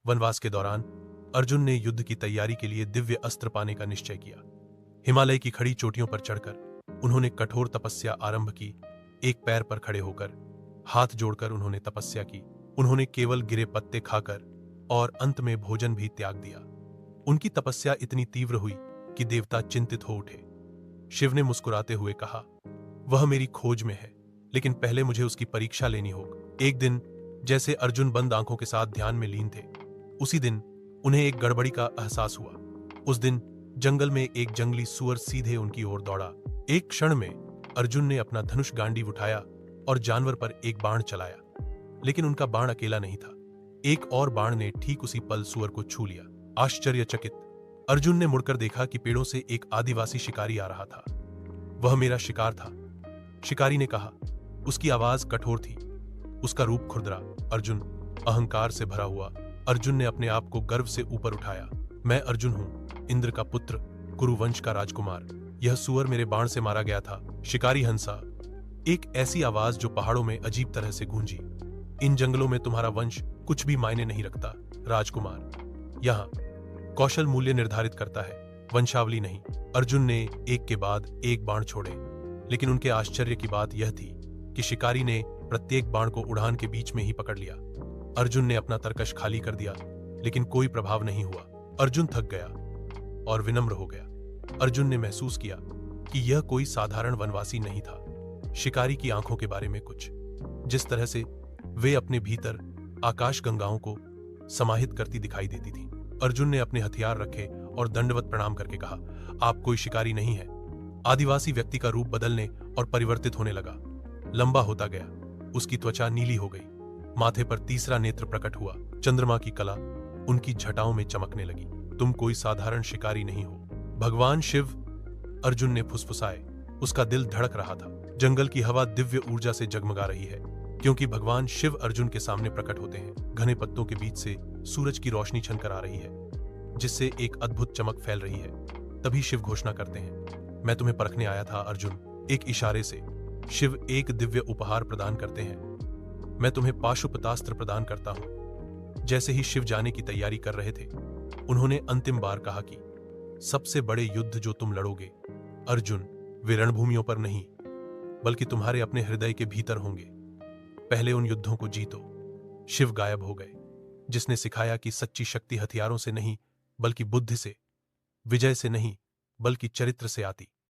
वनवास के दौरान अर्जुन ने युद्ध की तैयारी के लिए दिव्य अस्त्र पाने का निश्चय किया। हिमालय की खड़ी चोटियों पर चढ़कर उन्होंने कठोर तपस्या आरंभ की। एक पैर पर खड़े होकर, हाथ जोड़कर उन्होंने तपस्या की। उन्होंने केवल गिरे पत्ते खाकर और अंत में भोजन भी त्याग दिया। उनकी तपस्या इतनी तीव्र हुई कि देवता चिंतित हो उठे। शिव ने मुस्कुराते हुए कहा, वह मेरी खोज में है, लेकिन पहले मुझे उसकी परीक्षा लेनी होगी। एक दिन, जैसे अर्जुन बंद आंखों के साथ ध्यान में लीन थे, उसी दिन उन्हें एक गड़बड़ी का एहसास हुआ। उस दिन जंगल में एक जंगली सूअर सीधे उनकी ओर दौड़ा। एक क्षण में अर्जुन ने अपना धनुष गांडीव उठाया और जानवर पर एक बाण चलाया, लेकिन उनका बाण अकेला नहीं था। एक और बाण ने ठीक उसी पल सूअर को छू लिया। आश्चर्यचकित अर्जुन ने मुड़कर देखा कि पेड़ों से एक आदिवासी शिकारी आ रहा था। वह मेरा शिकार था, शिकारी ने कहा। उसकी आवाज कठोर थी, उसका रूप खुरदरा। अर्जुन अहंकार से भरा हुआ। अर्जुन ने अपने आप को गर्व से ऊपर उठाया। मैं अर्जुन हूं, इंद्र का पुत्र, कुरुवंश का राजकुमार। यह सूअर मेरे बाण से मारा गया था। शिकारी हंसा, एक ऐसी आवाज जो पहाड़ों में अजीब तरह से गूंजी। इन जंगलों में तुम्हारा वंश कुछ भी मायने नहीं रखता, राजकुमार। यहाँ कौशल मूल्य निर्धारित करता है, वंशावली नहीं। अर्जुन ने एक के बाद एक बाण छोड़े, लेकिन उनके आश्चर्य की बात यह थी कि शिकारी ने प्रत्येक बाण को उड़ान के बीच में ही पकड़ लिया। अर्जुन ने अपना तरकश खाली कर दिया, लेकिन कोई प्रभाव नहीं हुआ। अर्जुन थक गया और विनम्र हो गया। अर्जुन ने महसूस किया कि यह कोई साधारण वनवासी नहीं था। शिकारी की आंखों के बारे में कुछ, जिस तरह से वे अपने भीतर आकाश गंगाओं को समाहित करती दिखाई देती थी। अर्जुन ने अपने हथियार रखे और दंडवत प्रणाम करके कहा, आप कोई शिकारी नहीं है। आदिवासी व्यक्ति का रूप बदलने और परिवर्तित होने लगा। लंबा होता गया, उसकी त्वचा नीली हो गई, माथे पर तीसरा नेत्र प्रकट हुआ। चंद्रमा की कला उनकी झटाओं में चमकने लगी। तुम कोई साधारण शिकारी नहीं हो, भगवान शिव, अर्जुन ने फुसफुसाए। उसका दिल धड़क रहा था। जंगल की हवा दिव्य ऊर्जा से जगमगा रही है, क्योंकि भगवान शिव अर्जुन के सामने प्रकट होते हैं। घने पत्तों के बीच से सूरज की रोशनी छनकर आ रही है, जिससे एक अद्भुत चमक फैल रही है। तभी शिव घोषणा करते हैं, मैं तुम्हें परखने आया था अर्जुन। एक इशारे से शिव एक दिव्य उपहार प्रदान करते हैं, मैं तुम्हें पाशुपतास्त्र प्रदान करता हूं। जैसे ही शिव जाने की तैयारी कर रहे थे, उन्होंने अंतिम बार कहा कि सबसे बड़े युद्ध जो तुम लड़ोगे अर्जुन, वे रणभूमियों पर नहीं, बल्कि तुम्हारे अपने हृदय के भीतर होंगे। पहले उन युद्धों को जीतो। शिव गायब हो गए, जिसने सिखाया कि सच्ची शक्ति हथियारों से नहीं, बल्कि बुद्धि से, विजय से नहीं, बल्कि चरित्र से आती।